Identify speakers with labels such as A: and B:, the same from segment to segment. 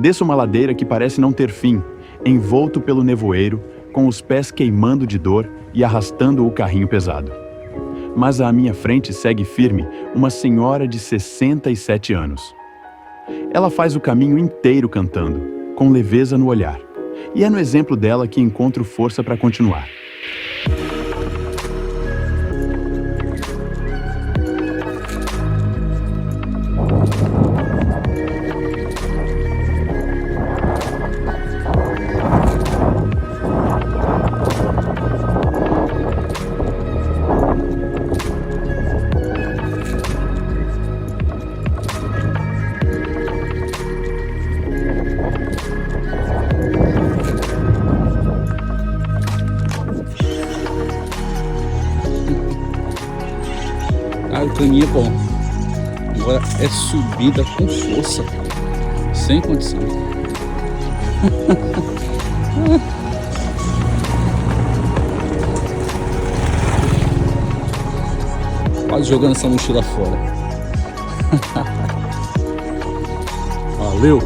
A: Desço uma ladeira que parece não ter fim, envolto pelo nevoeiro, com os pés queimando de dor e arrastando o carrinho pesado. Mas à minha frente segue firme uma senhora de 67 anos. Ela faz o caminho inteiro cantando, com leveza no olhar. E é no exemplo dela que encontro força para continuar.
B: Ah, o caminho é bom. Agora é subida com força, sem condição. Quase jogando essa mochila fora. Valeu!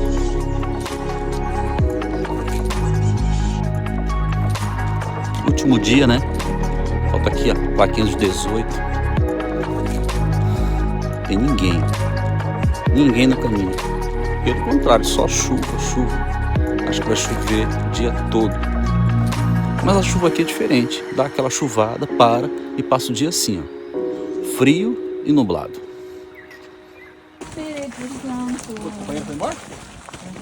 B: Último dia, né? Falta aqui a plaquinha dos 18. Tem ninguém no caminho. Pelo contrário, só chuva. Acho que vai chover o dia todo. Mas a chuva aqui é diferente. Dá aquela chuvada, para e passa o dia assim, ó, frio e nublado.
C: Espírito Santo,
B: O companheiro foi embora?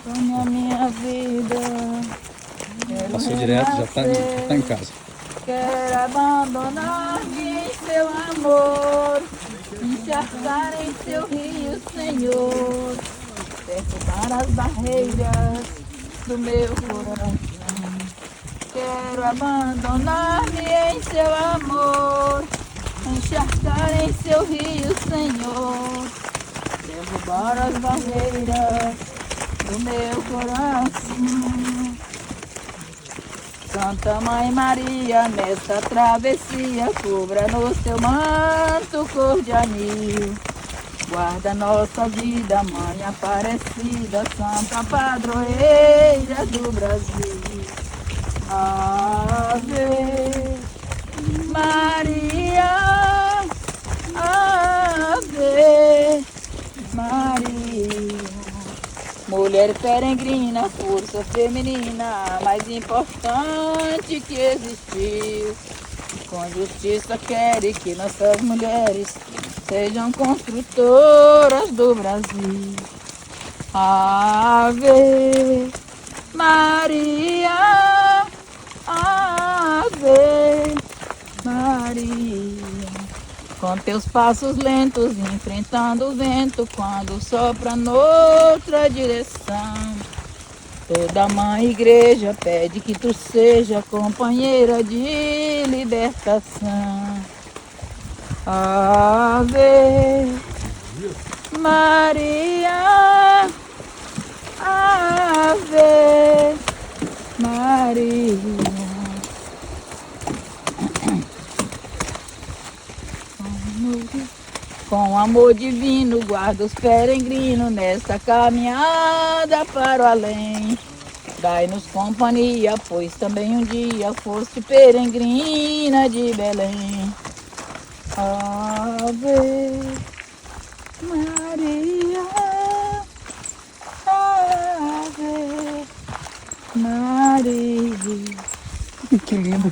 C: acompanha a minha vida. Quero
B: Passou direto, já tá
C: renascer,
B: em casa.
C: quero abandonar-me em seu amor, encharcar em seu rio, Senhor, derrubar as barreiras do meu coração. Quero abandonar-me em seu amor, encharcar em seu rio, Senhor, derrubar as barreiras do meu coração. Santa Mãe Maria, nessa travessia, cubra no seu manto cor de anil. Guarda nossa vida, Mãe Aparecida, Santa Padroeira do Brasil. Ave Maria, Ave Maria. Mulher peregrina, força feminina, mais importante que existiu. Com justiça quer que nossas mulheres sejam construtoras do Brasil. Ave Maria, Ave Maria. Com teus passos lentos, enfrentando o vento, quando sopra noutra direção. Toda mãe igreja pede que tu seja companheira de libertação. Ave Maria, Ave Maria. Com amor divino, guarda os peregrinos nesta caminhada para o além. Dai-nos companhia, pois também um dia foste peregrina de Belém. Ave Maria, Ave Maria.
B: Que lindo!